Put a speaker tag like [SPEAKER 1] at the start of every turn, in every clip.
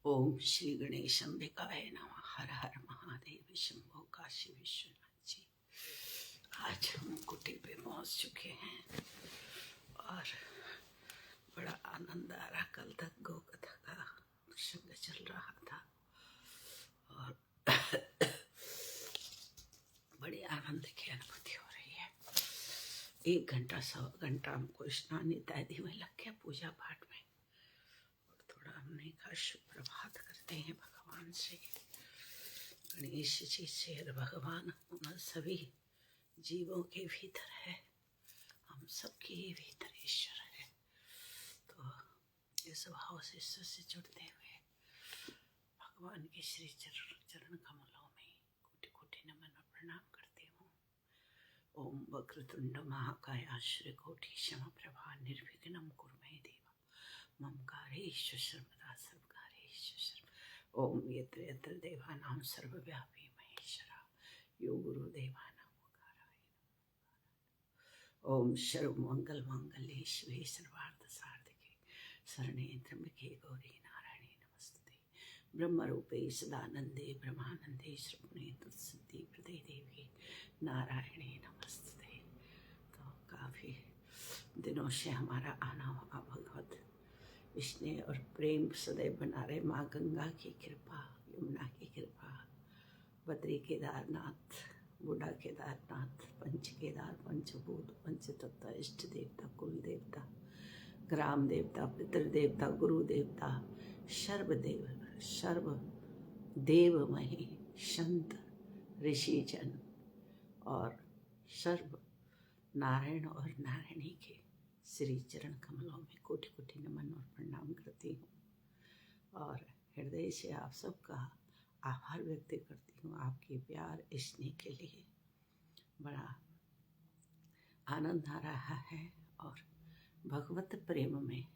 [SPEAKER 1] ओम श्री गणेश अंबिकाय नमः। हर हर महादेव शंभो काशी विश्वनाथ जी। आज हम कुटी पे पहुंच चुके हैं और बड़ा आनंद आ रहा। कल तक गौ कथा का प्रसंग चल रहा था और बड़ी आनंद की अनुभूति हो रही है। 1 घंटा 1.25 घंटा हमको स्नान इत्यादि में लग गया, पूजा पाठ में। थोड़ा हमने कहा सुप्रभात करते हैं भगवान से, गणेश जी से। भगवान उन सभी जीवों के भीतर है, हम सबके भीतर ईश्वर है। तो इस भाव से ईश्वर से जुड़ते हुए भगवान के श्री चरण कमलों में कोटि कोटि नमन और प्रणाम करती हूँ। ओम वक्रतुंड महाकाय श्रीकोटि समप्रभा निर्विघ्नं कुरु मे देव मम कार्येषु सर्वदा सर्वकार्येषु सर्व। ओम यत्र यत्र देवानां सर्वव्यापी महेश्वरा यो गुरुदेवानां ओंकाराय नमः। ओम सर्वमंगल मांगल्ये शिवे सर्वार्थ साधके शरणे त्र्यंबके गौरी नारायणी नमस्ते। ब्रह्मरूपे सदानंदे ब्रह्मानंदे श्रवणे तत्सिद्धि प्रदे देवी नारायणी नमस्ते। तो काफ़ी दिनों से हमारा आना हुआ भगवत स्नेह और प्रेम सदैव बना रहे। माँ गंगा की कृपा, यमुना की कृपा, बद्री केदारनाथ, बूढ़ा केदारनाथ, पंच केदार, पंचभूत, पंचतत्व, इष्ट देवता, कुल देवता, ग्राम देवता, पितृ देवता, गुरु देवता, सर्व देवमयी संत ऋषिजन और सर्व नारायण और नारायणी के श्री चरण कमलों में कोटि कोटि नमन और प्रणाम करती हूँ और हृदय से आप सबका आभार व्यक्त करती हूँ आपके प्यार स्नेह के लिए। बड़ा आनंद आ रहा है और भगवत प्रेम में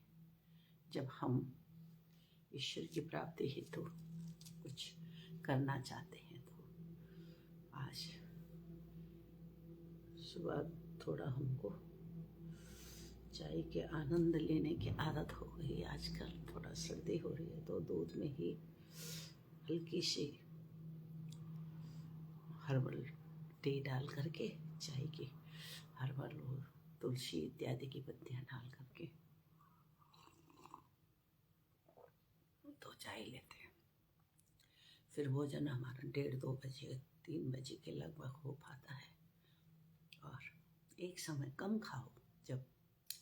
[SPEAKER 1] जब हम ईश्वर की प्राप्ति हेतु कुछ करना चाहते हैं तो आज सुबह थोड़ा हमको चाय के आनंद लेने की आदत हो गई। आजकल थोड़ा सर्दी हो रही है तो दूध में ही हल्की सी हर्बल टी डाल करके, चाय की हर्बल और तुलसी इत्यादि की पत्तियां डाल करके तो चाय लेते हैं। फिर भोजन हमारा 1:30-2 बजे 3 बजे के लगभग हो पाता है। और एक समय कम खाओ, जब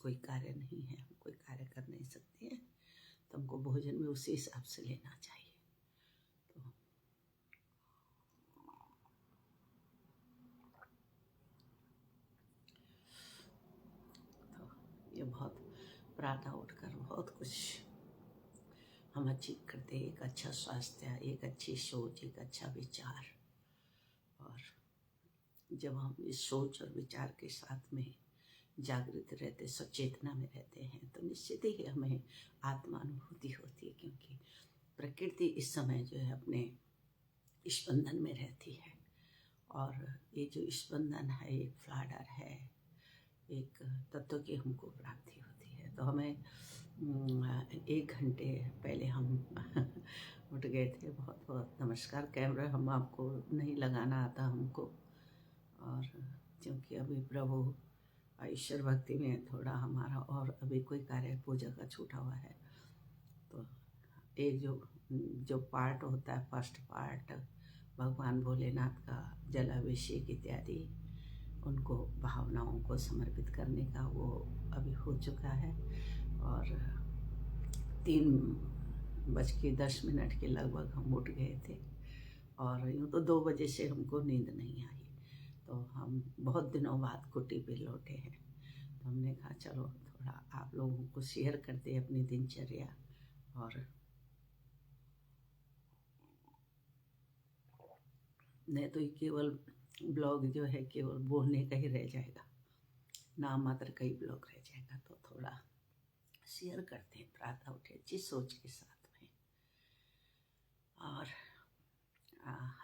[SPEAKER 1] कोई कार्य नहीं है, हम कोई कार्य कर नहीं सकते हैं तो हमको भोजन भी उसी हिसाब से लेना चाहिए। तो ये बहुत प्रातः उठकर बहुत कुछ हम अचीव करते हैं। एक अच्छा स्वास्थ्य, एक अच्छी सोच, एक अच्छा विचार। और जब हम इस सोच और विचार के साथ में जागृत रहते, सचेतना में रहते हैं तो निश्चित ही हमें आत्मानुभूति होती है, क्योंकि प्रकृति इस समय जो है अपने स्पंदन में रहती है। और ये जो स्पंदन है एक फ्लाडर है, एक तत्व की हमको प्राप्ति होती है। तो हमें 1 घंटे पहले हम उठ गए थे। बहुत बहुत नमस्कार। कैमरा हम आपको नहीं लगाना आता हमको, और क्योंकि अभी प्रभु ईश्वर भक्ति में थोड़ा हमारा और अभी कोई कार्य पूजा का छूटा हुआ है। तो एक जो पार्ट होता है, फर्स्ट पार्ट भगवान भोलेनाथ का जलाभिषेक इत्यादि उनको भावनाओं को समर्पित करने का, वो अभी हो चुका है। और 3:10 के लगभग हम उठ गए थे और यूँ तो 2 बजे से हमको नींद नहीं आई। तो हम बहुत दिनों बाद कुटी पे लौटे हैं तो हमने कहा चलो थोड़ा आप लोगों को शेयर करते अपनी दिनचर्या। और नहीं तो ये केवल ब्लॉग जो है केवल बोलने का ही रह जाएगा, नाम मात्र का ही ब्लॉग रह जाएगा। तो थोड़ा शेयर करते हैं प्रातः उठे अच्छी सोच के साथ में। और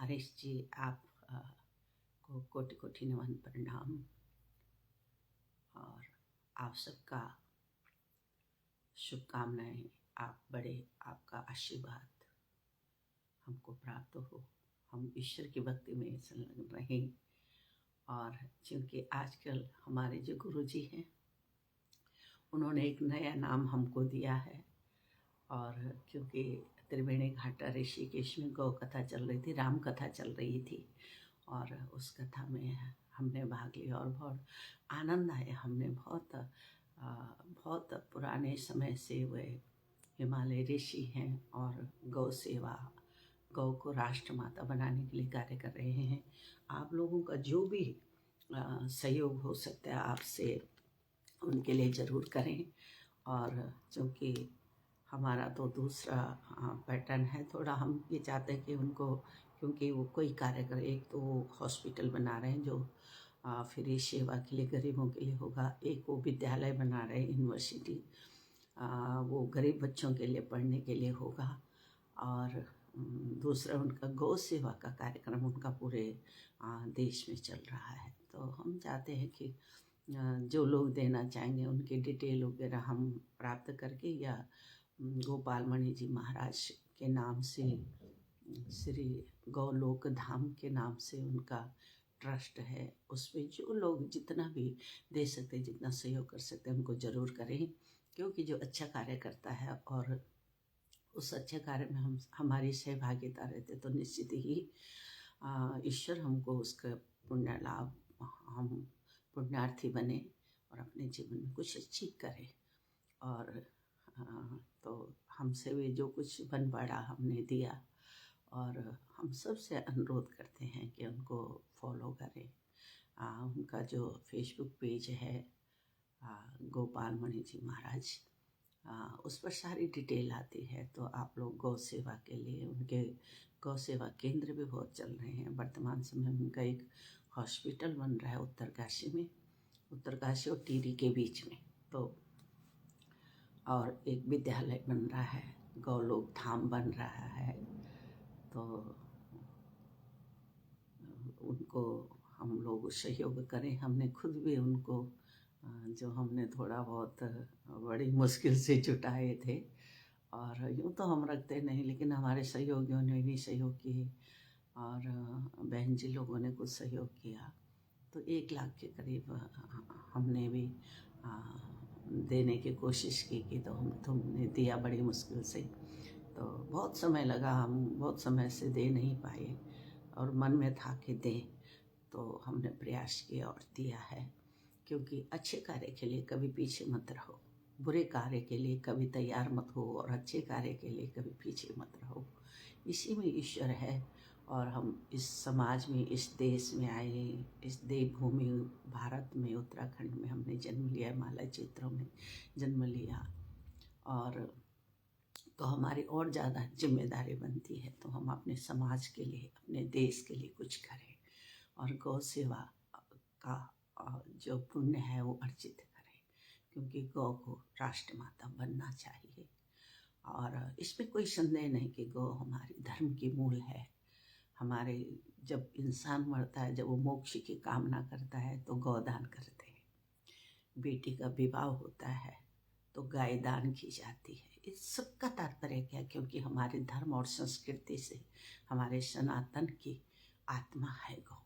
[SPEAKER 1] हरीश जी आप को कोटि कोटि नमन प्रणाम और आप सबका शुभकामनाएं। आप बड़े, आपका आशीर्वाद हमको प्राप्त हो, हम ईश्वर की भक्ति में संलग्न रहें। और क्योंकि आजकल हमारे जो गुरु जी हैं उन्होंने एक नया नाम हमको दिया है, और क्योंकि त्रिवेणी घाटा ऋषिकेश में गौ कथा चल रही थी, राम कथा चल रही थी, और उस कथा में हमने भाग लिया और बहुत आनंद आया। हमने बहुत पुराने समय से वे हिमालय ऋषि हैं और गौ सेवा, गौ को राष्ट्र माता बनाने के लिए कार्य कर रहे हैं। आप लोगों का जो भी सहयोग हो सकता है आपसे, उनके लिए ज़रूर करें। और चूँकि हमारा तो दूसरा पैटर्न है, थोड़ा हम ये चाहते हैं कि उनको, क्योंकि वो कोई कार्य करे, एक तो वो हॉस्पिटल बना रहे हैं जो फ्री सेवा के लिए गरीबों के लिए होगा, एक वो विद्यालय बना रहे हैं, यूनिवर्सिटी, वो गरीब बच्चों के लिए पढ़ने के लिए होगा, और दूसरा उनका गौ सेवा का कार्यक्रम उनका पूरे देश में चल रहा है। तो हम चाहते हैं कि जो लोग देना चाहेंगे उनकी डिटेल वगैरह हम प्राप्त करके, या गोपाल मणि जी महाराज के नाम से, श्री गौलोक धाम के नाम से उनका ट्रस्ट है, उसमें जो लोग जितना भी दे सकते, जितना सहयोग कर सकते हैं उनको ज़रूर करें। क्योंकि जो अच्छा कार्य करता है और उस अच्छे कार्य में हमारी सहभागिता रहते, तो निश्चित ही ईश्वर हमको उसका पुण्य लाभ, हम पुण्यार्थी बने और अपने जीवन में कुछ अच्छी करें। और तो हमसे भी जो कुछ बन पड़ा हमने दिया, और हम सब से अनुरोध करते हैं कि उनको फॉलो करें। उनका जो फेसबुक पेज है गोपाल मणि जी महाराज, उस पर सारी डिटेल आती है। तो आप लोग गौ सेवा के लिए, उनके गौ सेवा केंद्र भी बहुत चल रहे हैं। वर्तमान समय में उनका एक हॉस्पिटल बन रहा है उत्तरकाशी में, उत्तरकाशी और टिहरी के बीच में, तो और एक विद्यालय बन रहा है, गौलोक धाम बन रहा है। तो उनको हम लोग सहयोग करें। हमने खुद भी उनको जो हमने थोड़ा बहुत बड़ी मुश्किल से जुटाए थे, और यूँ तो हम रखते नहीं, लेकिन हमारे सहयोगियों ने भी सहयोग किए, और बहन जी लोगों ने कुछ सहयोग किया, तो 1 लाख के करीब हमने भी देने की कोशिश की कि तो तुमने दिया बड़ी मुश्किल से। तो बहुत समय लगा, हम बहुत समय से दे नहीं पाए, और मन में था कि दें, तो हमने प्रयास किया और दिया है। क्योंकि अच्छे कार्य के लिए कभी पीछे मत रहो, बुरे कार्य के लिए कभी तैयार मत हो, और अच्छे कार्य के लिए कभी पीछे मत रहो। इसी में ईश्वर है। और हम इस समाज में, इस देश में आए, इस देवभूमि भारत में, उत्तराखंड में हमने जन्म लिया, हिमालय क्षेत्रों में जन्म लिया, और तो हमारी और ज़्यादा जिम्मेदारी बनती है। तो हम अपने समाज के लिए, अपने देश के लिए कुछ करें, और गौ सेवा का जो पुण्य है वो अर्जित करें, क्योंकि गौ को राष्ट्र माता बनना चाहिए। और इसमें कोई संदेह नहीं कि गौ हमारे धर्म की मूल है। हमारे जब इंसान मरता है, जब वो मोक्ष की कामना करता है तो गौदान करते हैं। बेटी का विवाह होता है तो गाय दान की जाती है। इस सब का तात्पर्य क्या? क्योंकि हमारे धर्म और संस्कृति से हमारे सनातन की आत्मा है गौ।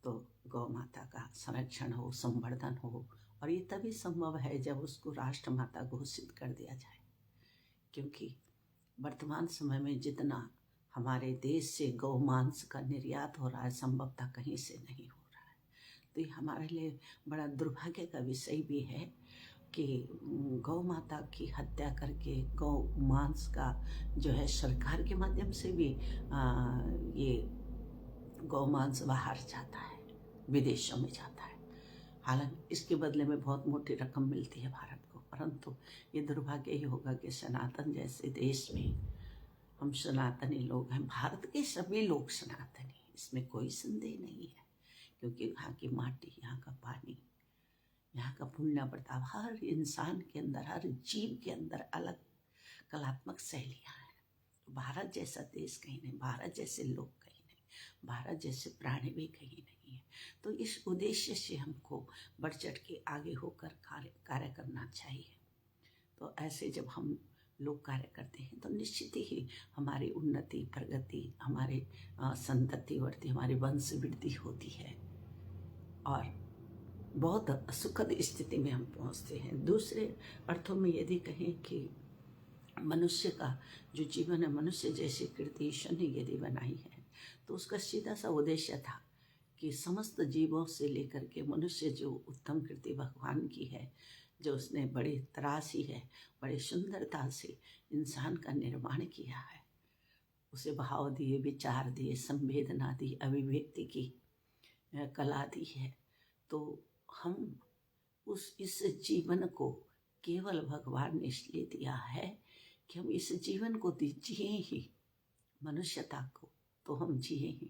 [SPEAKER 1] तो गौ माता का संरक्षण हो, संवर्धन हो, और ये तभी संभव है जब उसको राष्ट्र माता घोषित कर दिया जाए। क्योंकि वर्तमान समय में जितना हमारे देश से गौ मांस का निर्यात हो रहा है, संभवतः कहीं से नहीं हो रहा है। तो ये हमारे लिए बड़ा दुर्भाग्य का विषय भी है कि गौ माता की हत्या करके गौ मांस का जो है सरकार के माध्यम से भी ये गौ मांस बाहर जाता है, विदेशों में जाता है। हालांकि इसके बदले में बहुत मोटी रकम मिलती है भारत को, परंतु ये दुर्भाग्य ही होगा कि सनातन जैसे देश में हम सनातनी लोग हैं। भारत के सभी लोग सनातनी, इसमें कोई संदेह नहीं है। क्योंकि यहाँ की माटी, यहाँ का पानी, यहाँ का पुण्य प्रताप, हर इंसान के अंदर, हर जीव के अंदर अलग कलात्मक शैलियाँ हैं। भारत जैसा देश कहीं नहीं, भारत जैसे लोग कहीं नहीं, भारत जैसे प्राणी भी कहीं नहीं है। तो इस उद्देश्य से हमको बढ़ चढ़ के आगे होकर कार्य करना चाहिए। तो ऐसे जब हम लोग कार्य करते हैं तो निश्चित ही हमारी उन्नति प्रगति, हमारे संतति वर्ति, हमारी वंश वृद्धि होती है और बहुत सुखद स्थिति में हम पहुंचते हैं। दूसरे अर्थों में यदि कहें कि मनुष्य का जो जीवन है, मनुष्य जैसी कृति ईश्वर ने यदि बनाई है तो उसका सीधा सा उद्देश्य था कि समस्त जीवों से लेकर के मनुष्य जो उत्तम कृति भगवान की है, जो उसने बड़ी तरासी है, बड़ी सुंदरता से इंसान का निर्माण किया है, उसे भाव दिए, विचार दिए, संवेदना दी, अभिव्यक्ति की कला दी है, तो हम इस जीवन को केवल भगवान ने इसलिए दिया है कि हम इस जीवन को जिए ही, मनुष्यता को तो हम जिए ही,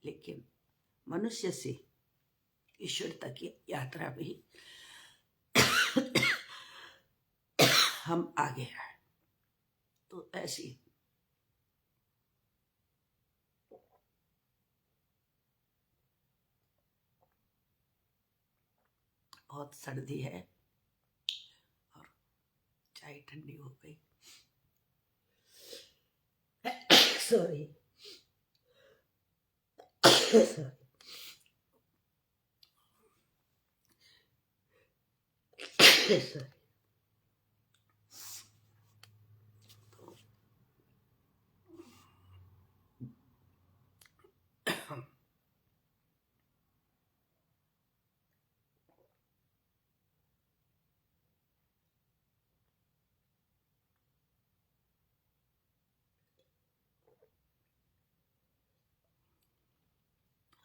[SPEAKER 1] लेकिन मनुष्य से ईश्वर तक की यात्रा भी हम आगे हैं। तो ऐसी बहुत सर्दी है और चाय ठंडी हो गई। Sorry sorry.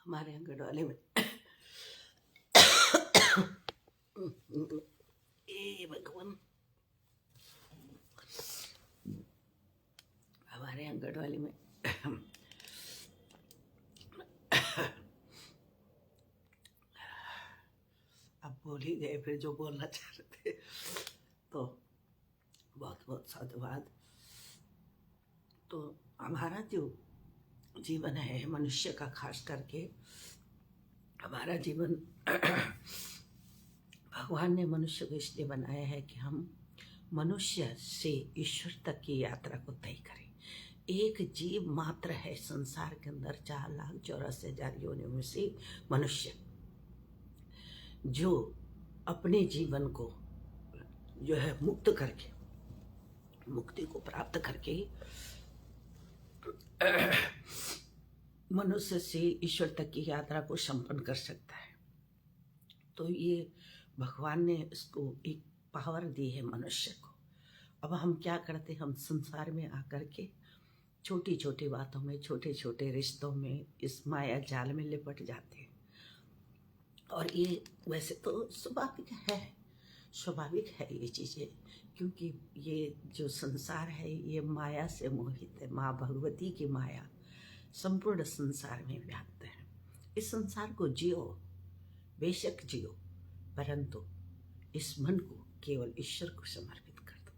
[SPEAKER 1] हमारे यहाँ गढ़वाले में ए भगवान, हमारे यहाँ गढ़वाली में अब बोल ही गए, फिर जो बोलना चाह रहे थे, तो बहुत बहुत साधुवाद। तो हमारा जो जीवन है मनुष्य का, खास करके हमारा जीवन भगवान ने मनुष्य को इसलिए बनाया है कि हम मनुष्य से ईश्वर तक की यात्रा को तय करें। एक जीव मात्र है संसार के अंदर 4,84,000 योनियों में से मनुष्य, जो अपने जीवन को जो है मुक्त करके, मुक्ति को प्राप्त करके मनुष्य से ईश्वर तक की यात्रा को संपन्न कर सकता है। तो ये भगवान ने इसको एक पावर दी है मनुष्य को। अब हम क्या करते, हम संसार में आकर के छोटी छोटी बातों में, छोटे छोटे रिश्तों में, इस माया जाल में लिपट जाते हैं। और ये वैसे तो स्वाभाविक है ये चीज़ें, क्योंकि ये जो संसार है ये माया से मोहित है। माँ भगवती की माया संपूर्ण संसार में व्याप्त है। इस संसार को जियो, बेशक जियो, परंतु इस मन को केवल ईश्वर को समर्पित कर दो।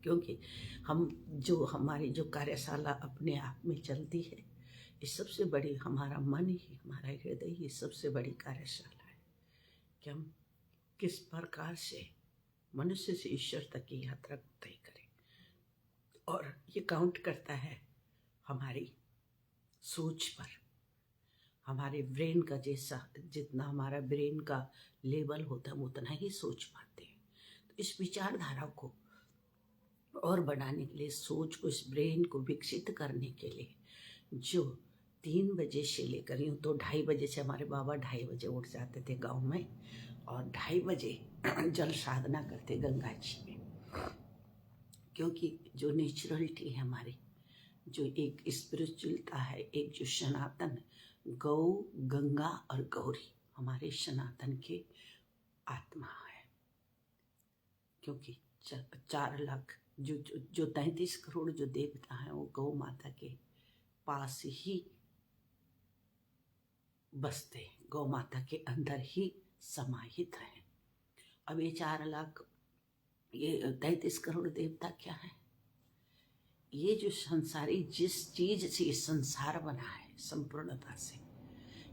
[SPEAKER 1] क्योंकि हमारी जो कार्यशाला अपने आप में चलती है, इस सबसे बड़ी हमारा मन ही, हमारा हृदय ही सबसे बड़ी कार्यशाला है कि हम किस प्रकार से मनुष्य से ईश्वर तक की यात्रा को तय करें। और ये काउंट करता है हमारी सोच पर, हमारे ब्रेन का जैसा, जितना हमारा ब्रेन का लेवल होता है हम उतना ही सोच पाते हैं। तो इस विचारधारा को और बढ़ाने के लिए, सोच को, इस ब्रेन को विकसित करने के लिए, जो 3 बजे से लेकर यूँ तो 2:30 बजे से, हमारे बाबा 2:30 बजे उठ जाते थे गांव में और 2:30 बजे जल साधना करते गंगा जी में। क्योंकि जो नेचुरलिटी है हमारी, जो एक स्पिरिचुअलता है, एक जो सनातन गौ, गंगा और गौरी हमारे सनातन के आत्मा है। क्योंकि 4 लाख जो 33 करोड़ जो देवता हैं वो गौ माता के पास ही बसते हैं, गौ माता के अंदर ही समाहित हैं। अब ये 4 लाख, ये 33 करोड़ देवता क्या है? ये जो संसारी जिस चीज से ये संसार बना है संपूर्णता से,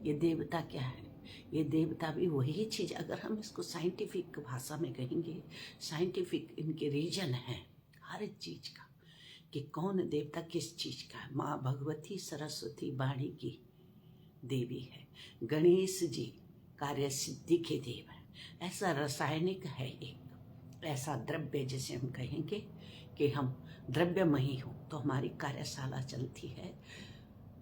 [SPEAKER 1] ये देवता क्या है? ये देवता भी वही चीज, अगर हम इसको साइंटिफिक भाषा में कहेंगे, साइंटिफिक इनके रीजन है, हर चीज का, कि कौन देवता किस चीज का है। माँ भगवती सरस्वती वाणी की देवी है, गणेश जी कार्य सिद्धि के देव है। ऐसा रासायनिक है एक, ऐसा द्रव्य जिसे हम कहेंगे कि हम द्रव्यमयी हो, तो हमारी कार्यशाला चलती है।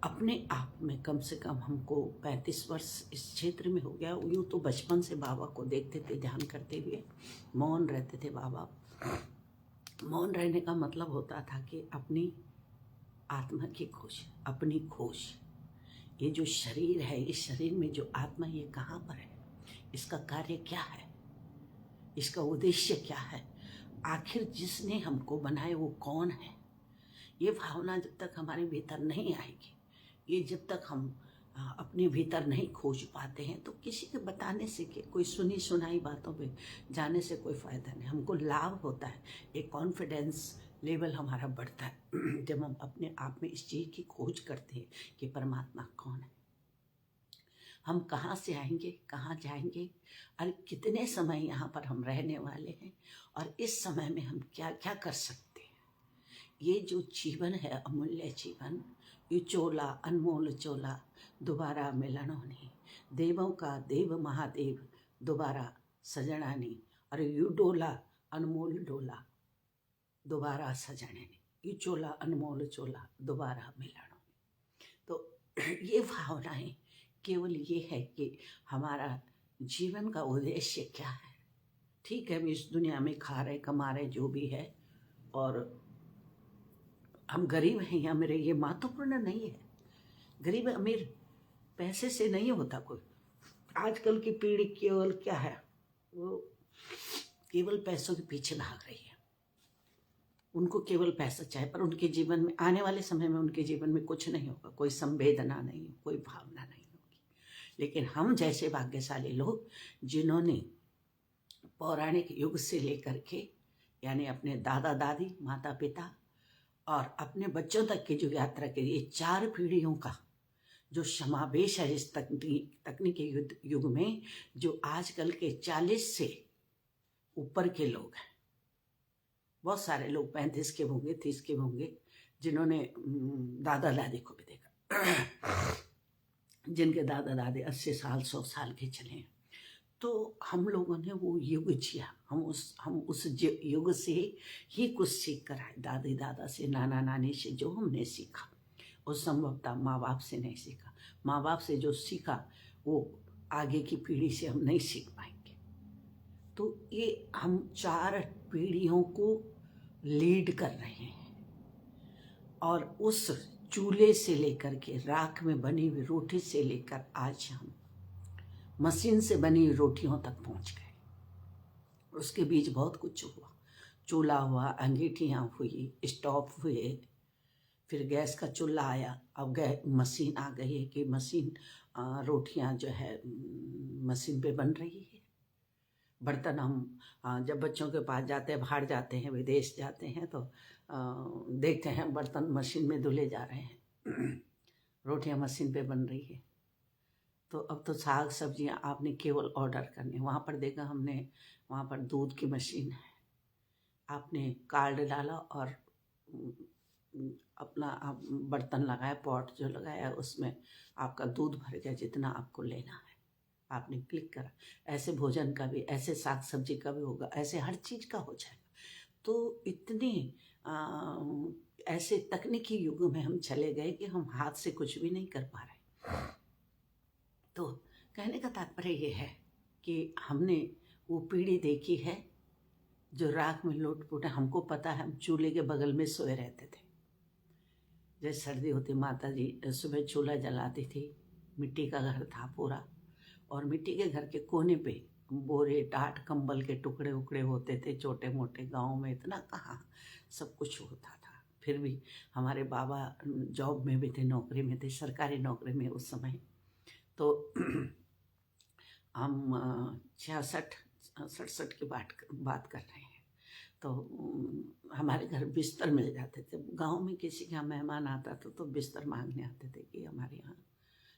[SPEAKER 1] अपने आप में कम से कम हमको 35 वर्ष इस क्षेत्र में हो गया। यूँ तो बचपन से बाबा को देखते थे, ध्यान करते हुए मौन रहते थे बाबा। मौन रहने का मतलब होता था कि अपनी आत्मा की खोज, अपनी खोज। ये जो शरीर है, इस शरीर में जो आत्मा, ये कहाँ पर है, इसका कार्य क्या है, इसका उद्देश्य क्या है, आखिर जिसने हमको बनाए वो कौन है। ये भावना जब तक हमारे भीतर नहीं आएगी, ये जब तक हम अपने भीतर नहीं खोज पाते हैं, तो किसी के बताने से, कि कोई सुनी सुनाई बातों पे जाने से कोई फायदा नहीं। हमको लाभ होता है, एक कॉन्फिडेंस लेवल हमारा बढ़ता है जब हम अपने आप में इस चीज़ की खोज करते हैं कि परमात्मा कौन है, हम कहाँ से आएंगे, कहाँ जाएंगे, और कितने समय यहाँ पर हम रहने वाले हैं, और इस समय में हम क्या क्या कर सकते हैं। ये जो जीवन है, अमूल्य जीवन, ये चोला, अनमोल चोला, दोबारा मिलन नहीं। देवों का देव महादेव दोबारा सजना नहीं, और यू डोला अनमोल डोला दोबारा सजने नहीं, ये चोला अनमोल चोला दोबारा मिलन नहीं। तो ये भावनाएं केवल ये है कि हमारा जीवन का उद्देश्य क्या है। ठीक है, हम इस दुनिया में खा रहे, कमा रहे, जो भी है, और हम गरीब हैं या मेरे, ये महत्वपूर्ण नहीं है। गरीब अमीर पैसे से नहीं होता कोई। आजकल की पीढ़ी केवल क्या है, वो केवल पैसों के पीछे भाग रही है। उनको केवल पैसा चाहिए, पर उनके जीवन में, आने वाले समय में उनके जीवन में कुछ नहीं होगा, कोई संवेदना नहीं, कोई भावना नहीं होगी। लेकिन हम जैसे भाग्यशाली लोग, जिन्होंने पौराणिक युग से लेकर के, यानी अपने दादा दादी, माता पिता और अपने बच्चों तक की जो यात्रा की, ये 4 पीढ़ियों का जो समावेश है इस तकनीकी युग में, जो आजकल के 40 से ऊपर के लोग हैं, बहुत सारे लोग 35 के होंगे, 30 के होंगे, जिन्होंने दादा दादी को भी देखा, जिनके दादा दादी 80 साल 100 साल के चले हैं। तो हम लोगों ने वो युग जिया, हम उस युग से ही कुछ सीख कर आए, दादी दादा से, नाना नानी से जो हमने सीखा, वो संभवतः माँ बाप से नहीं सीखा। माँ बाप से जो सीखा वो आगे की पीढ़ी से हम नहीं सीख पाएंगे। तो ये हम 4 पीढ़ियों को लीड कर रहे हैं, और उस चूल्हे से लेकर के राख में बनी हुई रोटी से लेकर आज हम मशीन से बनी हुई रोटियों तक पहुंच गए। उसके बीच बहुत कुछ हुआ, चूल्हा हुआ, अंगीठियाँ हुई, स्टोव हुए, फिर गैस का चूल्हा आया, अब मशीन आ गई है कि मशीन रोटियां जो है मशीन पे बन रही है। बर्तन हम जब बच्चों के पास जाते हैं, बाहर जाते हैं, विदेश जाते हैं, तो देखते हैं बर्तन मशीन में धुले जा रहे हैं, रोटियां मशीन पे बन रही है। तो अब तो साग सब्जियां आपने केवल ऑर्डर करने, वहाँ पर देखा हमने, वहाँ पर दूध की मशीन है, आपने कार्ड डाला और अपना आप बर्तन लगाया, पॉट जो लगाया, उसमें आपका दूध भर गया जितना आपको लेना है, आपने क्लिक करा। ऐसे भोजन का भी, ऐसे साग सब्जी का भी होगा, ऐसे हर चीज़ का हो जाएगा। तो इतने ऐसे तकनीकी युग में हम चले गए कि हम हाथ से कुछ भी नहीं कर पा रहे। तो कहने का तात्पर्य ये है कि हमने वो पीढ़ी देखी है जो राख में लोट-पोट है। हमको पता है, हम चूल्हे के बगल में सोए रहते थे। जैसे सर्दी होती, माता जी सुबह चूल्हा जलाती थी, मिट्टी का घर था पूरा, और मिट्टी के घर के कोने पे बोरे, टाट, कंबल के टुकड़े उकड़े होते थे, छोटे मोटे। गांव में इतना कहाँ सब कुछ होता था। फिर भी हमारे बाबा जॉब में भी थे, नौकरी में थे, सरकारी नौकरी में उस समय। तो हम 66-67 की बात कर रहे हैं। तो हमारे घर बिस्तर मिल जाते थे। गांव में किसी का मेहमान आता था तो बिस्तर मांगने आते थे कि हमारे यहाँ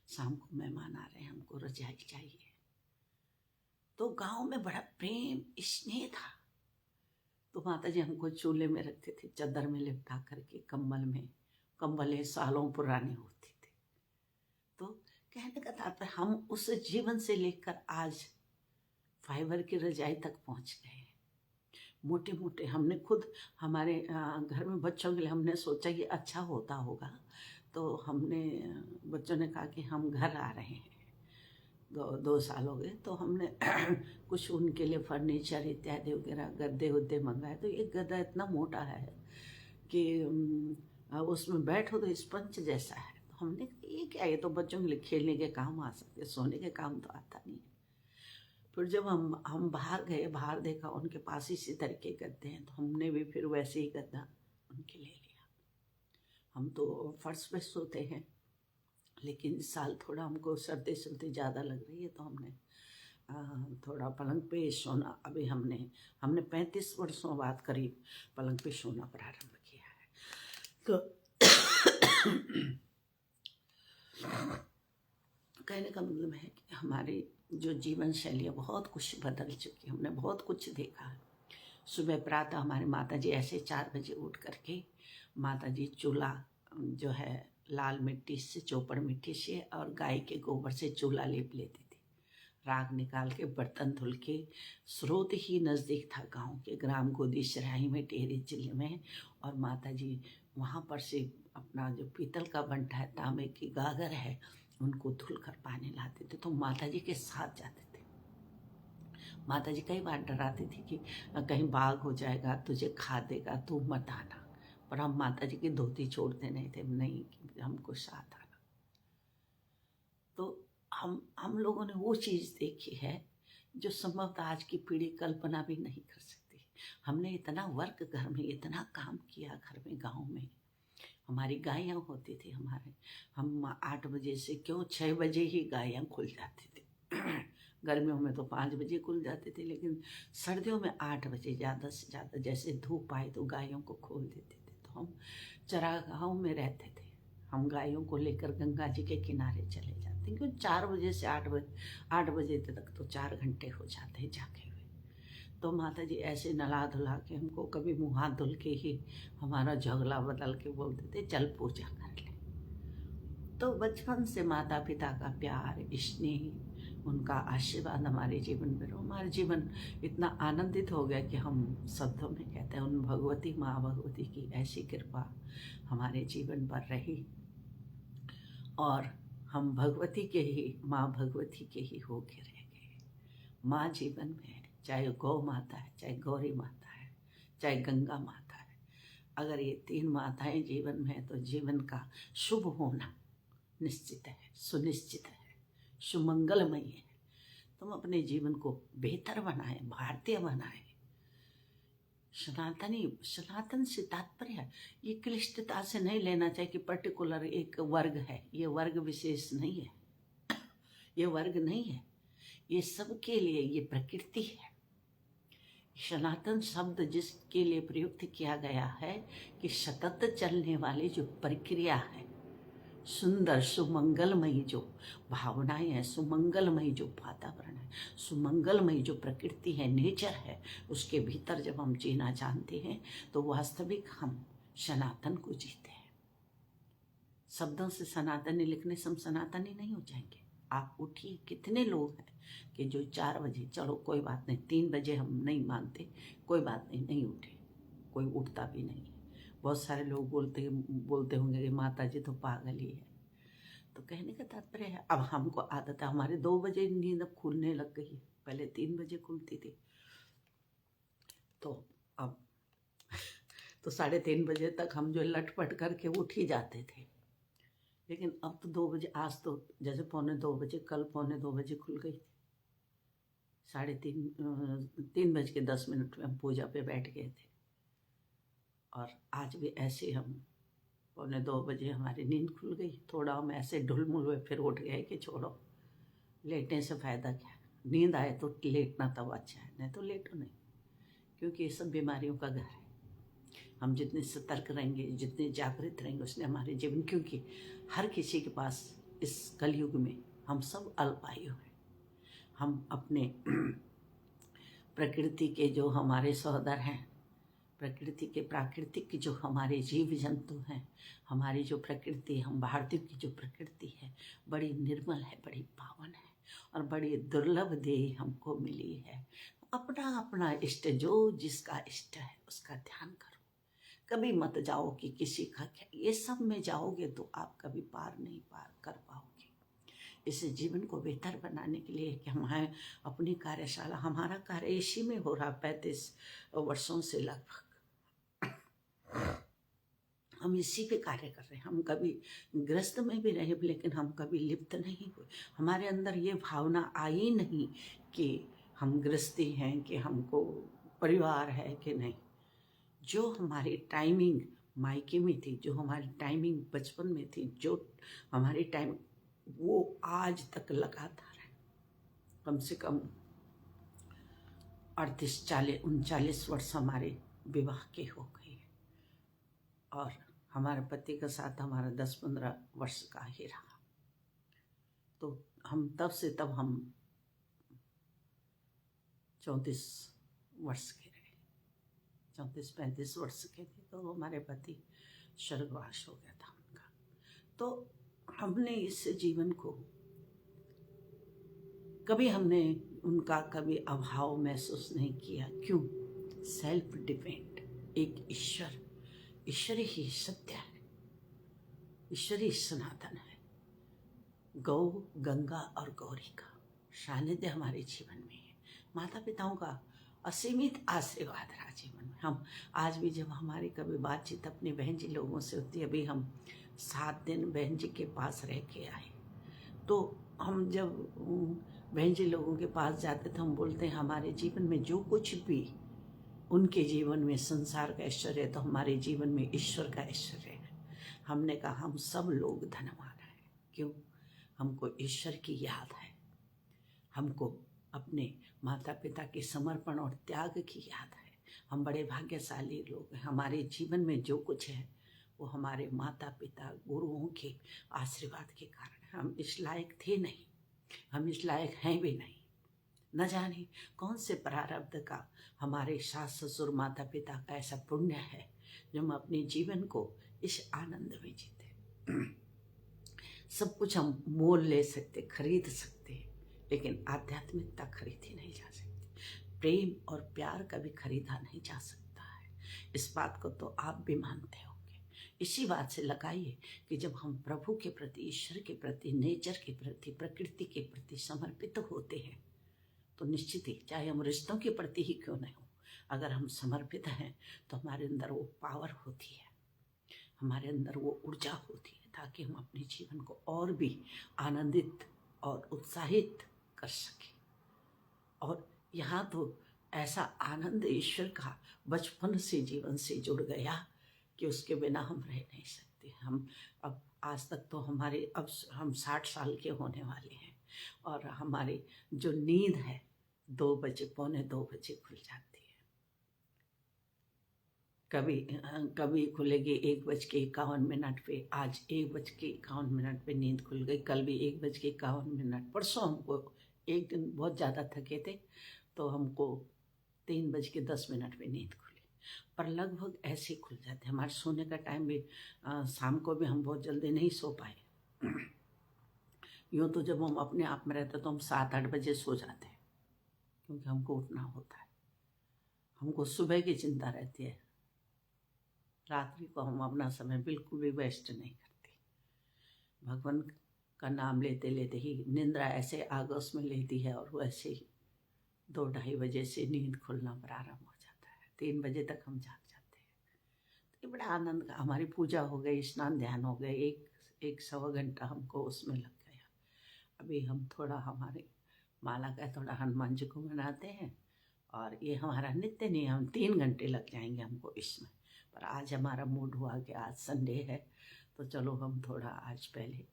[SPEAKER 1] शाम को मेहमान आ रहे हैं, हमको रजाई चाहिए। तो गांव में बड़ा प्रेम स्नेह था। तो माता जी हमको चूल्हे में रखते थे, चादर में लिपटा करके, कंबल में। कंबलें सालों पुरानी होती थी। तो कहने का तात्पर्य हम उस जीवन से लेकर आज फाइबर की रजाई तक पहुंच गए हैं। मोटे मोटे हमने खुद हमारे घर में बच्चों के लिए हमने सोचा ये अच्छा होता होगा, तो हमने बच्चों ने कहा कि हम घर आ रहे हैं, 2 साल हो गए, तो हमने कुछ उनके लिए फर्नीचर इत्यादि वगैरह गद्दे उद्दे मंगाए। तो एक गद्दा इतना मोटा है कि उसमें बैठो तो स्पंज जैसा है। तो हमने कहा ये क्या, ये तो बच्चों के लिए खेलने के काम आ सकते, सोने के काम तो आता नहीं। फिर जब हम बाहर गए, बाहर देखा उनके पास इसी तरह के गद्दे हैं, तो हमने भी फिर वैसे ही गद्दा उनके ले लिया। हम तो फर्श पे सोते हैं, लेकिन इस साल थोड़ा हमको सर्दी ज़्यादा लग रही है, तो हमने थोड़ा पलंग पे सोना, अभी हमने 35 वर्षों बाद करीब पलंग पे सोना प्रारंभ किया है। तो कहने का मतलब है कि हमारी जो जीवन शैली है बहुत कुछ बदल चुकी है, हमने बहुत कुछ देखा है। सुबह प्रातः हमारे माता जी ऐसे 4 बजे उठ करके माता जी चूल्हा जो है लाल मिट्टी से, चौपड़ मिट्टी से और गाय के गोबर से चूल्हा लेप लेती थी। राख निकाल के बर्तन धुल के, स्रोत ही नज़दीक था गांव के, ग्राम गोदी सराही में, टिहरी जिले में। और माता जी वहाँ पर से अपना जो पीतल का बंटा है, तांबे की गागर है, उनको धुल कर पानी लाते थे। तो माता जी के साथ जाते थे। माता जी कई बार डराती थी कि कहीं बाघ हो जाएगा, तुझे खा देगा, तू मत आना। पर हम माता जी की धोती छोड़ते नहीं थे, नहीं कि हमको साथ आना। तो हम लोगों ने वो चीज़ देखी है जो संभवतः आज की पीढ़ी कल्पना भी नहीं कर सकती। हमने इतना वर्क घर में, इतना काम किया घर में, गांव में। हमारी गायें होती थी हमारे, हम 8 बजे से क्यों 6 बजे ही गायें खुल जाती थी। गर्मियों में तो 5 बजे खुल जाती थी, लेकिन सर्दियों में 8 बजे ज़्यादा से ज़्यादा, जैसे धूप आए तो गायों को खोल देते थे। तो हम चरागाहों में रहते थे, हम गायों को लेकर गंगा जी के किनारे चले जाते, क्योंकि 4 बजे से 8 बजे तक तो 4 घंटे हो जाते हैं जाके हुए। तो माता जी ऐसे नला धुला के हमको, कभी मुँह हाथ धुल के ही हमारा झगला बदल के बोलते थे चल पूजा कर ले। तो बचपन से माता पिता का प्यार, स्नेह, उनका आशीर्वाद हमारे जीवन में रहो। हमारा जीवन इतना आनंदित हो गया कि हम शब्दों में कहते हैं, उन भगवती माँ भगवती की ऐसी कृपा हमारे जीवन पर रही, और हम भगवती के ही, माँ भगवती के ही होके रह गए। माँ जीवन में है, चाहे गौ माता है, चाहे गौरी माता है, चाहे गंगा माता है। अगर ये 3 माताएं जीवन में है तो जीवन का शुभ होना निश्चित है, सुनिश्चित है, सुमंगलमयी है। तुम अपने जीवन को बेहतर बनाएं, भारतीय बनाएं। सनातन से तात्पर्य ये क्लिष्टता से नहीं लेना चाहिए कि पर्टिकुलर एक वर्ग है, ये वर्ग विशेष नहीं है, ये वर्ग नहीं है, ये सबके लिए, ये प्रकृति है। सनातन शब्द जिसके लिए प्रयुक्त किया गया है कि सतत चलने वाली जो प्रक्रिया है, सुंदर सुमंगलमयी जो भावनाएं हैं, सुमंगलमयी जो वातावरण है, सुमंगलमयी जो प्रकृति है, नेचर है, उसके भीतर जब हम जीना जानते हैं तो वास्तविक हम सनातन को जीते हैं। शब्दों से सनातनी लिखने से हम सनातनी नहीं हो जाएंगे। आप उठिए, कितने लोग हैं कि जो 4 बजे, चलो कोई बात नहीं, 3 बजे हम नहीं मानते, कोई बात नहीं, नहीं उठे, कोई उठता भी नहीं है। बहुत सारे लोग बोलते होंगे कि माता जी तो पागल ही है। तो कहने का तात्पर्य है, अब हमको आदत है, हमारे 2 बजे नींद अब खुलने लग गई है, पहले 3 बजे खुलती थी। तो अब तो 3:30 बजे तक हम जो लटपट करके उठ ही जाते थे, लेकिन अब तो 2 बजे, आज तो जैसे 2:45 बजे, कल 2:45 बजे खुल गई थी। 3:10 में हम पूजा पे बैठ गए थे, और आज भी ऐसे हम 2:45 बजे हमारी नींद खुल गई। थोड़ा हम ऐसे ढुलमुल हुए, फिर उठ गए कि छोड़ो, लेटने से फ़ायदा क्या, नींद आए तो लेटना तब अच्छा है, नहीं तो लेटो नहीं, क्योंकि ये सब बीमारियों का घर है। हम जितने सतर्क रहेंगे, जितने जागृत रहेंगे, उसने हमारे जीवन, क्योंकि हर किसी के पास इस कलयुग में हम सब अल्पायु हैं। हम अपने प्रकृति के जो हमारे सहोदर हैं, प्रकृति के प्राकृतिक जो हमारे जीव जंतु हैं, हमारी जो प्रकृति, हम भारतीयों की जो प्रकृति है बड़ी निर्मल है, बड़ी पावन है और बड़ी दुर्लभ देह हमको मिली है। अपना अपना इष्ट, जो जिसका इष्ट है उसका ध्यान करो। कभी मत जाओ कि किसी का क्या, ये सब में जाओगे तो आप कभी पार नहीं कर पाओगे। इस जीवन को बेहतर बनाने के लिए कि हमारे अपनी कार्यशाला, हमारा कार्य इसी में हो रहा 35 वर्षों से लगभग हम इसी पे कार्य कर रहे हैं। हम कभी ग्रस्त में भी रहे लेकिन हम कभी लिप्त नहीं हुए। हमारे अंदर ये भावना आई नहीं कि हम गृहस्थी हैं, कि हमको परिवार है कि नहीं। जो हमारी टाइमिंग मायके में थी, जो हमारी टाइमिंग बचपन में थी, जो हमारी टाइम, वो आज तक लगातार है। कम से कम 38-39 वर्ष हमारे विवाह के हो गए और हमारे पति का साथ हमारा 10-15 वर्ष का ही रहा। तो हम तब से तब हम 34 वर्ष के रहे, 34-35 वर्ष के थे तो हमारे पति स्वर्गवास हो गया था उनका। तो हमने इस जीवन को कभी हमने उनका कभी अभाव महसूस नहीं किया। क्यों? Self depend. एक ईश्वर ही सत्य है, ईश्वर ही सनातन है। गौ, गंगा और गौरी का सानिध्य हमारे जीवन में है। माता पिताओं का असीमित आशीर्वाद रहा जीवन में। हम आज भी जब हमारी कभी बातचीत अपनी बहन जी लोगों से होती है, अभी हम 7 दिन बहन जी के पास रह के आए, तो हम जब बहन जी लोगों के पास जाते तो हम बोलते हैं हमारे जीवन में जो कुछ भी उनके जीवन में संसार का ऐश्वर्य है तो हमारे जीवन में ईश्वर का ऐश्वर्य है। हमने कहा हम सब लोग धनवान हैं। क्यों? हमको ईश्वर की याद है, हमको अपने माता पिता के समर्पण और त्याग की याद है। हम बड़े भाग्यशाली लोग हैं। हमारे जीवन में जो कुछ है वो हमारे माता पिता गुरुओं के आशीर्वाद के कारण। हम इस लायक थे नहीं, हम इस लायक हैं भी नहीं। न जाने कौन से प्रारब्ध का हमारे सास ससुर माता पिता का ऐसा पुण्य है जो हम अपने जीवन को इस आनंद में जीते। सब कुछ हम मोल ले सकते, खरीद सकते, लेकिन आध्यात्मिकता खरीदी नहीं जा सकती। प्रेम और प्यार कभी खरीदा नहीं जा सकता है। इस बात को तो आप भी मानते होंगे। इसी बात से लगाइए कि जब हम प्रभु के प्रति, ईश्वर के प्रति, नेचर के प्रति, प्रकृति के प्रति समर्पित होते हैं तो निश्चित ही, चाहे हम रिश्तों के प्रति ही क्यों नहीं हो, अगर हम समर्पित हैं तो हमारे अंदर वो पावर होती है, हमारे अंदर वो ऊर्जा होती है, ताकि हम अपने जीवन को और भी आनंदित और उत्साहित कर सकें। और यहाँ तो ऐसा आनंद ईश्वर का बचपन से जीवन से जुड़ गया कि उसके बिना हम रह नहीं सकते। हम अब आज तक तो हमारे, अब हम 60 साल के होने वाले हैं और हमारी जो नींद है 2 बजे, पौने 2 बजे खुल जाती है। कभी खुलेगी 1:51 पे। आज 1:51 पे नींद खुल गई। कल भी 1:51। परसों हमको एक दिन बहुत ज़्यादा थके थे तो हमको 3:10 पे नींद खुली, पर लगभग ऐसे खुल जाते। हमारे सोने का टाइम भी शाम को भी हम बहुत जल्दी नहीं सो पाए। यूँ तो जब हम अपने आप में रहते तो हम 7-8 बजे सो जाते हैं, क्योंकि हमको उठना होता है। हमको सुबह की चिंता रहती है, रात्रि को हम अपना समय बिल्कुल भी वेस्ट नहीं करते। भगवान का नाम लेते लेते ही निंद्रा ऐसे आगोश में लेती है और वैसे ही 2-2:30 बजे से नींद खुलना प्रारंभ हो जाता है। 3 बजे तक हम जाग जाते हैं। तो ये बड़ा आनंद का, हमारी पूजा हो गई, स्नान ध्यान हो गए, एक सवा घंटा हमको उसमें लग गया। अभी हम थोड़ा हमारे माला का थोड़ा हनुमान जी को मनाते हैं और ये हमारा नित्य नियम 3 घंटे लग जाएंगे हमको इसमें। पर आज हमारा मूड हुआ कि आज संडे है तो चलो हम थोड़ा आज पहले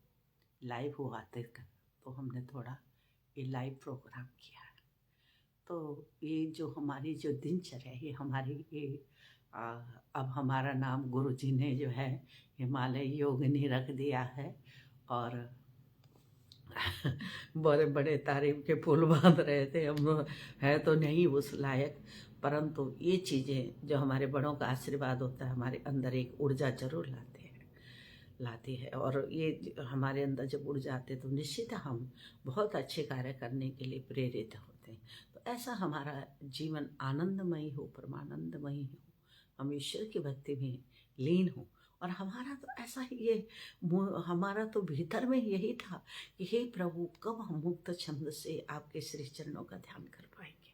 [SPEAKER 1] लाइव हुआ थे तो हमने थोड़ा ये लाइव प्रोग्राम किया। तो ये जो हमारी जो दिनचर्या है, ये हमारी ये अब हमारा नाम गुरु जी ने जो है हिमालय योगिनी रख दिया है। और बड़े बड़े तारीफ के पुल बांध रहे थे हम। है तो नहीं उस लायक, परंतु ये चीज़ें जो हमारे बड़ों का आशीर्वाद होता है हमारे अंदर एक ऊर्जा जरूर लाती है। और ये हमारे अंदर जब ऊर्जा आते तो निश्चित हम बहुत अच्छे कार्य करने के लिए प्रेरित होते हैं। तो ऐसा हमारा जीवन आनंदमयी हो, परमानंदमयी हो, हम ईश्वर की भक्ति में लीन हो। और हमारा तो ऐसा ही ये हमारा तो भीतर में यही था कि हे प्रभु, कब हम मुक्त छंद से आपके श्री चरणों का ध्यान कर पाएंगे।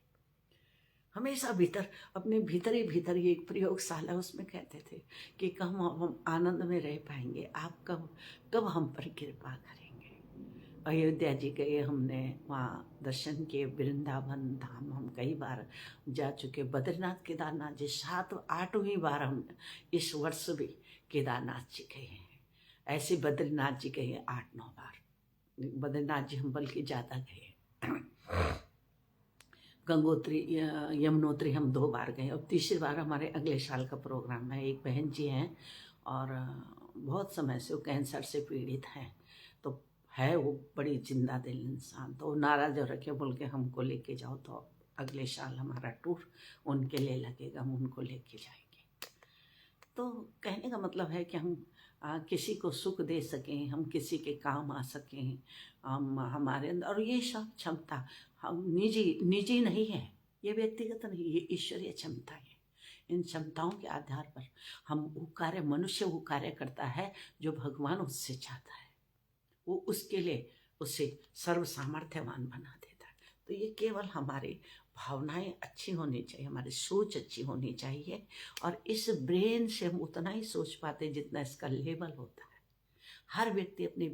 [SPEAKER 1] हमेशा भीतर, अपने भीतर ही भीतर ये एक प्रयोगशाला, उसमें कहते थे कि कब हम आनंद में रह पाएंगे, आप कब हम पर कृपा करेंगे। अयोध्या जी गए हमने, वहाँ दर्शन किए, वृंदावन धाम हम कई बार जा चुके। बद्रीनाथ केदारनाथ जी 7-8वीं बार हम इस वर्ष भी केदारनाथ जी गए हैं। ऐसे बद्रीनाथ जी गए 8-9 बार। बद्रीनाथ जी हम बल्कि ज़्यादा गए। गंगोत्री यमुनोत्री हम 2 बार गए, और तीसरी बार हमारे अगले साल का प्रोग्राम है। एक बहन जी हैं और बहुत समय से वो कैंसर से पीड़ित हैं, तो है वो बड़ी जिंदा दिल इंसान, तो नाराज हो रखे, बोल के हमको लेके जाओ, तो अगले साल हमारा टूर उनके लिए लगेगा, हम उनको लेके जाएंगे। तो कहने का मतलब है कि हम किसी को सुख दे सकें, हम किसी के काम आ सकें, हम हमारे अंदर, और ये सब क्षमता हम निजी नहीं है, ये व्यक्तिगत नहीं, ये ईश्वरीय क्षमता है। इन क्षमताओं के आधार पर हम वो कार्य, मनुष्य वो कार्य करता है जो भगवान उससे चाहता है, वो उसके लिए उसे सर्व सामर्थ्यवान बना देता है। तो ये केवल हमारी भावनाएं अच्छी होनी चाहिए, हमारी सोच अच्छी होनी चाहिए, और इस ब्रेन से हम उतना ही सोच पाते जितना इसका लेवल होता है। हर व्यक्ति अपने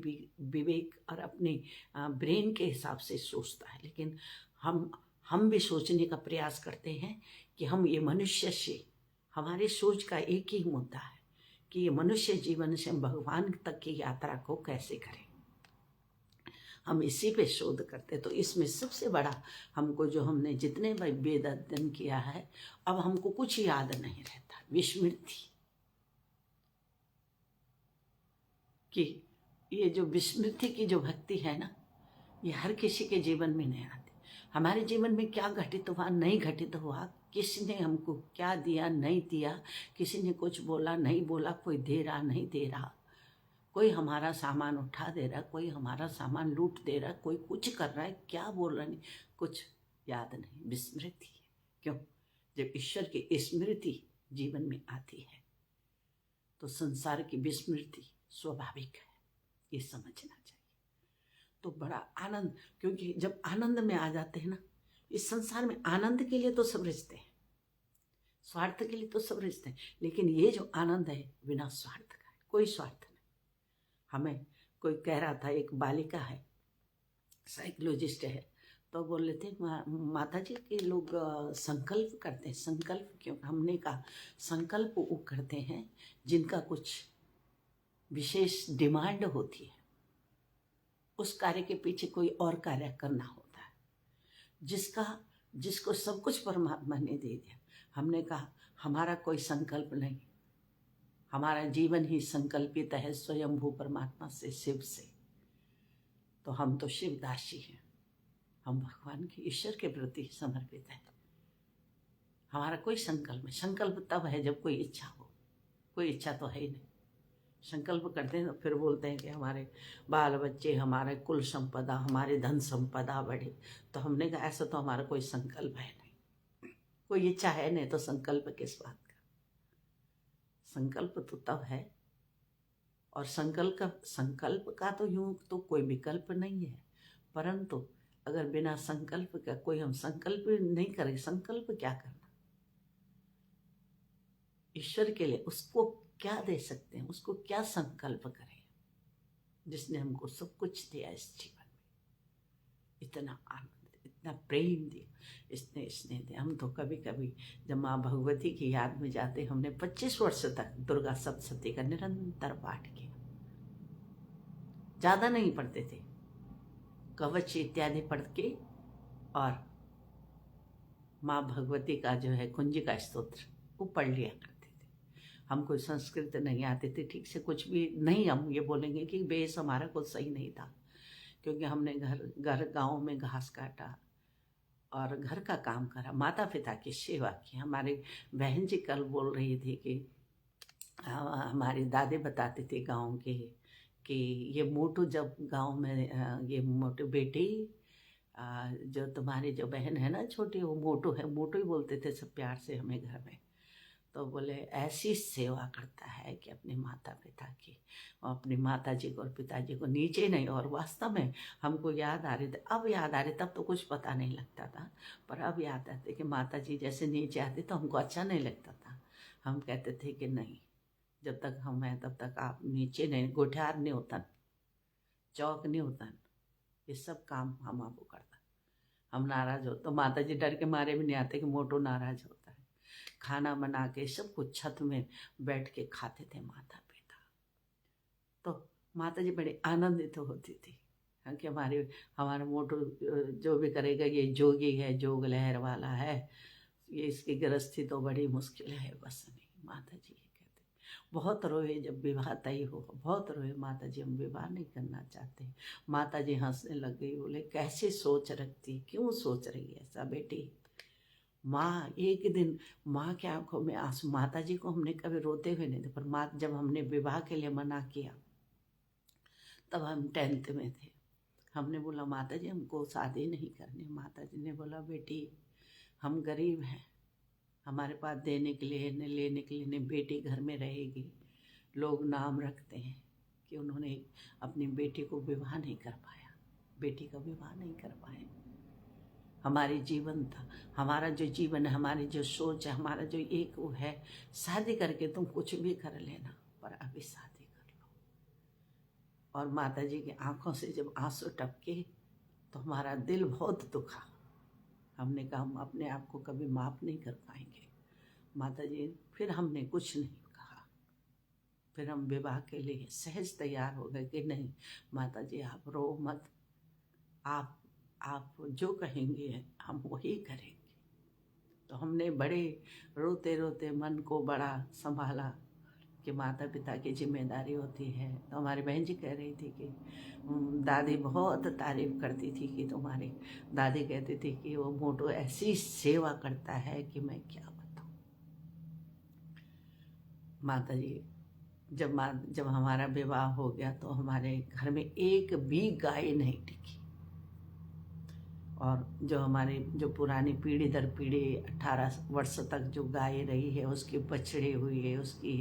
[SPEAKER 1] विवेक और अपने ब्रेन के हिसाब से सोचता है, लेकिन हम भी सोचने का प्रयास करते हैं कि हम ये मनुष्य से, हमारी सोच का एक ही मुद्दा है कि ये मनुष्य जीवन से हम भगवान तक की यात्रा को कैसे करें। हम इसी पे शोध करते। तो इसमें सबसे बड़ा हमको, जो हमने जितने वेद अध्ययन किया है, अब हमको कुछ याद नहीं रहता। विस्मृति कि ये जो विस्मृति की जो भक्ति है ना, ये हर किसी के जीवन में नहीं आती। हमारे जीवन में क्या घटित हुआ, नहीं घटित हुआ, किसने हमको क्या दिया नहीं दिया, किसी ने कुछ बोला नहीं बोला, कोई दे रहा नहीं दे रहा, कोई हमारा सामान उठा दे रहा, कोई हमारा सामान लूट दे रहा, कोई कुछ कर रहा है, क्या बोल रहा नहीं, कुछ याद नहीं। विस्मृति है। क्यों? जब ईश्वर की स्मृति जीवन में आती है तो संसार की विस्मृति स्वाभाविक है, ये समझना चाहिए। तो बड़ा आनंद, क्योंकि जब आनंद में आ जाते हैं ना, इस संसार में आनंद के लिए तो सब रिश्ते हैं, स्वार्थ के लिए तो सब रिश्ते हैं, लेकिन ये जो आनंद है बिना स्वार्थ का है, कोई स्वार्थ नहीं। हमें कोई कह रहा था, एक बालिका है, साइकोलॉजिस्ट है, तो बोल रहे थे माता जी के लोग संकल्प करते हैं। संकल्प क्यों? हमने कहा संकल्प वो करते हैं जिनका कुछ विशेष डिमांड होती है, उस कार्य के पीछे कोई और कार्य करना होता है, जिसको सब कुछ परमात्मा ने दे दिया। हमने कहा हमारा कोई संकल्प नहीं, हमारा जीवन ही संकल्पित है स्वयंभू परमात्मा से, शिव से। तो हम तो शिवदासी हैं, हम भगवान के, ईश्वर के प्रति समर्पित हैं। हमारा कोई संकल्प नहीं। संकल्प तब है जब कोई इच्छा हो, कोई इच्छा तो है ही नहीं। संकल्प करते हैं तो फिर बोलते हैं कि हमारे बाल बच्चे, हमारे कुल संपदा, हमारे धन संपदा बढ़े। तो हमने कहा ऐसा तो हमारा कोई संकल्प है नहीं, कोई इच्छा है नहीं, तो संकल्प किस बात का? संकल्प तो तब है, और संकल्प का तो यूं तो कोई विकल्प नहीं है, परंतु अगर बिना संकल्प का कोई हम संकल्प नहीं करें, संकल्प क्या करना? ईश्वर के लिए उसको क्या दे सकते हैं, उसको क्या संकल्प करें जिसने हमको सब कुछ दिया इस जीवन में, इतना आनंद, इतना प्रेम दिया, इसने स्नेह दिया। हम तो कभी कभी जब माँ भगवती की याद में जाते, हमने 25 वर्ष तक दुर्गा सप्तशती का निरंतर पाठ किया। ज़्यादा नहीं पढ़ते थे, कवच इत्यादि पढ़ के, और माँ भगवती का जो है कुंजिका स्तोत्र वो पढ़ लिया करते थे। हमको संस्कृत नहीं आती थी ठीक से, कुछ भी नहीं हम ये बोलेंगे कि बेस हमारा कुछ सही नहीं था, क्योंकि हमने घर गांव में घास काटा और घर का काम करा, माता पिता की सेवा की। हमारी बहन जी कल बोल रही थी कि हमारी दादी बताती थी गांव की कि ये मोटू जब गांव में ये मोटू बेटी जो तुम्हारी जो बहन है ना छोटी, वो मोटू है, मोटू ही बोलते थे सब प्यार से हमें घर में। तो बोले ऐसी सेवा करता है कि अपने माता पिता की, और अपनी माता जी को और पिताजी को नीचे नहीं। और वास्तव में हमको याद आ रही थी, अब याद आ रही, तब तो कुछ पता नहीं लगता था, पर अब याद आते कि माता जी जैसे नीचे आती तो हमको अच्छा नहीं लगता था। हम कहते थे कि नहीं, जब तक हम हैं तब तक आप नीचे नहीं, गोठार नहीं होता, चौक नहीं होता, ये सब काम हम आपको करता। हम नाराज हो तो माता जी डर के मारे भी नहीं आते कि मोटू नाराज होता है। खाना बना के सब कुछ छत में बैठ के खाते थे माता पिता। तो माता जी बड़ी आनंदित तो होती थी कि हमारा मोटू जो भी करेगा ये जोगी है, जोग लहर वाला है, ये इसकी गृहस्थी तो बड़ी मुश्किल है, बस नहीं। माता जी ये कहते, बहुत रोए जब विवाह तय हो, बहुत रोए माता जी, हम विवाह नहीं करना चाहते। माता जी हंसने लग गई, बोले कैसे सोच रखती, क्यों सोच रही है ऐसा बेटी। माँ एक दिन माँ के आंखों में आंसू, माता जी को हमने कभी रोते हुए नहीं थे, पर माँ जब हमने विवाह के लिए मना किया तब हम 10th में थे। हमने बोला माता जी हमको शादी नहीं करनी। माता जी ने बोला बेटी हम गरीब हैं, हमारे पास देने के लिए न लेने के लिए नहीं, बेटी घर में रहेगी। लोग नाम रखते हैं कि उन्होंने अपनी बेटी को विवाह नहीं कर पाया, बेटी का विवाह नहीं कर पाए। हमारी जीवन था, हमारा जो जीवन है, हमारी जो सोच है, हमारा जो एक वो है, शादी करके तुम कुछ भी कर लेना, पर अभी शादी कर लो। और माता जी की आंखों से जब आंसू टपके तो हमारा दिल बहुत दुखा। हमने कहा हम अपने आप को कभी माफ नहीं कर पाएंगे। माता जी फिर हमने कुछ नहीं कहा, फिर हम विवाह के लिए सहज तैयार हो गए कि नहीं माता जी आप रो मत, आप जो कहेंगे हम वही करेंगे। तो हमने बड़े रोते रोते मन को बड़ा संभाला कि माता पिता की जिम्मेदारी होती है। तो हमारी बहन जी कह रही थी कि दादी बहुत तारीफ करती थी कि तुम्हारी दादी कहती थी कि वो मोटू ऐसी सेवा करता है कि मैं क्या बताऊं। माता जी जब हमारा विवाह हो गया तो हमारे घर में एक भी गाय नहीं टिकी। और जो पुरानी पीढ़ी दर पीढ़ी 18 वर्ष तक जो गाय रही है, उसकी बछड़े हुई है, उसकी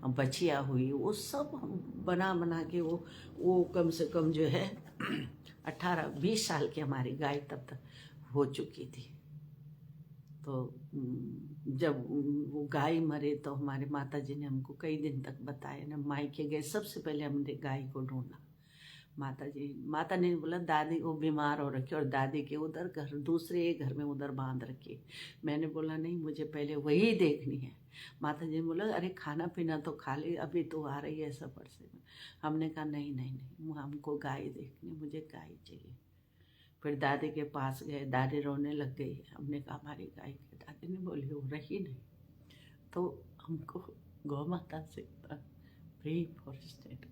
[SPEAKER 1] बछिया हुई, वो सब हम बना के वो कम से कम जो है 18-20 साल की हमारी गाय तब तक हो चुकी थी। तो जब वो गाय मरे तो हमारे माता जी ने हमको कई दिन तक बताया ना, मायके गए, सबसे पहले हमने गाय को ढूंढा। माता ने बोला दादी वो बीमार हो रखी और दादी के उधर घर, दूसरे घर में उधर बांध रखी। मैंने बोला नहीं मुझे पहले वही देखनी है। माता जी ने बोला अरे खाना पीना तो खा ले, अभी तो आ रही है सफर से। हमने कहा नहीं नहीं नहीं, हमको गाय देखनी, मुझे गाय चाहिए। फिर दादी के पास गए, दादी रोने लग गई। हमने कहा हमारी गाय की, दादी ने बोली वो रही नहीं। तो हमको गौ माता से फ्री फॉरेस्टेड।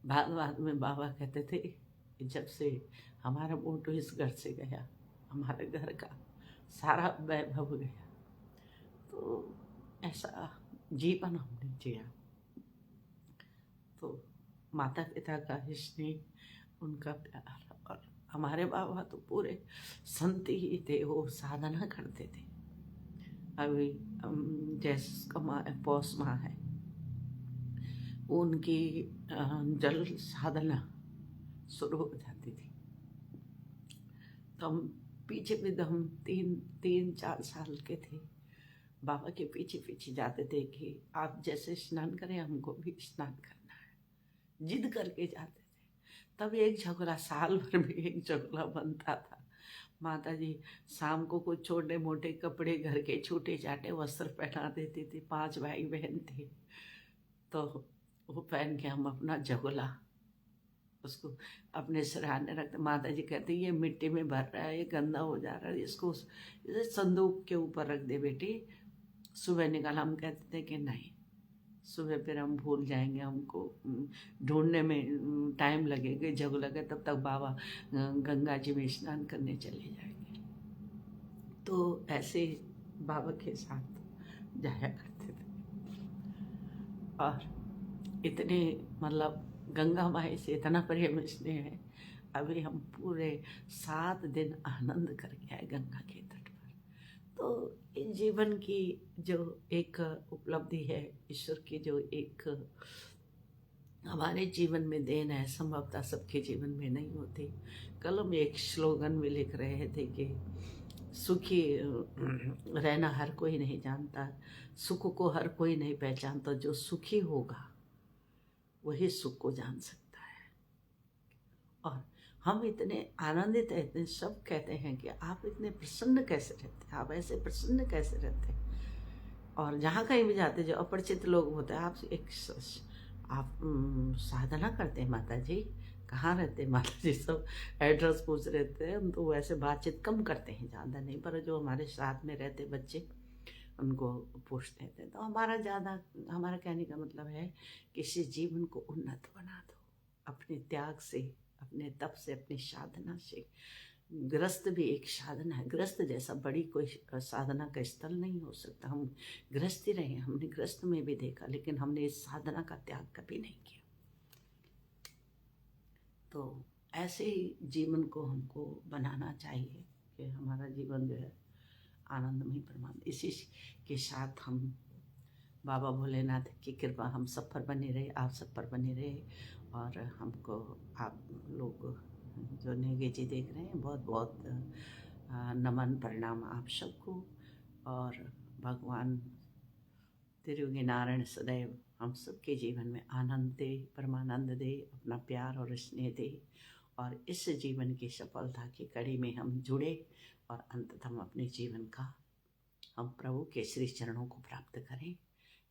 [SPEAKER 1] बाद में बाबा कहते थे कि जब से हमारा मोटू इस घर से गया, हमारे घर का सारा वैभव गया। तो ऐसा जीवन हमने जिया। तो माता पिता का स्नेह, उनका प्यार, और हमारे बाबा तो पूरे संत ही थे, वो साधना करते थे। अभी जैसे पौष माह है, उनकी जल साधना शुरू हो जाती थी। तो हम पीछे भी हम 3-4 साल के थे, बाबा के पीछे पीछे जाते थे कि आप जैसे स्नान करें हमको भी स्नान करना है, जिद करके जाते थे। तब एक झगड़ा, साल भर में एक झगड़ा बनता था। माता जी शाम को कुछ छोटे मोटे कपड़े, घर के छोटे चाटे वस्त्र पहना देती थी। 5 भाई बहन थे, तो वो पहन के हम अपना झगड़ा उसको अपने सिरहाने रखते। माता जी कहती ये मिट्टी में भर रहा है, ये गंदा हो जा रहा है, इसको संदूक के ऊपर रख दे बेटी, सुबह निकाल। हम कहते थे कि नहीं, सुबह फिर हम भूल जाएंगे, हमको ढूंढने में टाइम लगेगा, जब लगे तब तक बाबा गंगा जी में स्नान करने चले जाएंगे। तो ऐसे बाबा के साथ जाया करते थे और इतने मतलब गंगा माई से इतना प्रेम स्नेह है। अभी हम पूरे 7 दिन आनंद करके आए गंगा के तट पर। तो इस जीवन की जो एक उपलब्धि है, ईश्वर की जो एक हमारे जीवन में देन है, संभवतः सबके जीवन में नहीं होती। कल हम एक स्लोगन में लिख रहे थे कि सुखी रहना हर कोई नहीं जानता, सुख को हर कोई नहीं पहचानता, जो सुखी होगा वही सुख को जान सकता है। और हम इतने आनंदित रहते हैं, सब कहते हैं कि आप इतने प्रसन्न कैसे रहते हैं, आप ऐसे प्रसन्न कैसे रहते हैं। और जहाँ कहीं भी जाते, जो अपरिचित लोग होते हैं, आप साधना करते हैं माता जी, कहाँ रहते हैं माता जी, सब एड्रेस पूछ रहे थे। हम तो वैसे बातचीत कम करते हैं, ज़्यादा नहीं, पर जो हमारे साथ में रहते बच्चे उनको पूछते थे। तो हमारा कहने का मतलब है किसी जीवन को उन्नत बना दो अपने त्याग से, अपने तप से, अपनी साधना से। गृहस्थ भी एक साधना है, गृहस्थ जैसा बड़ी कोई साधना का स्थल नहीं हो सकता। हम गृहस्थ ही रहे, हमने गृहस्थ में भी देखा, लेकिन हमने इस साधना का त्याग कभी नहीं किया। तो ऐसे ही जीवन को हमको बनाना चाहिए कि हमारा जीवन जो है आनंदमय परमानंद। इसी के साथ हम बाबा भोलेनाथ की कृपा हम सब पर बनी रहे, आप सब पर बनी रहे। और हमको आप लोग जो नेगे जी देख रहे हैं, बहुत बहुत नमन प्रणाम आप सबको। और भगवान त्रियोगी नारायण सदैव हम सबके जीवन में आनंद दे, परमानंद दे, अपना प्यार और स्नेह दे, और इस जीवन की सफलता की कड़ी में हम जुड़े और अंततः हम अपने जीवन का हम प्रभु के श्री चरणों को प्राप्त करें।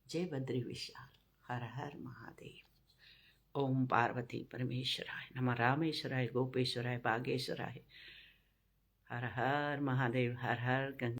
[SPEAKER 1] जय बद्री विशाल, हर हर महादेव। ओम पार्वती परमेश्वराय नमः, रामेश्वराय गोपेश्वराय बागेश्वराय, हर हर महादेव, हर हर गंगा।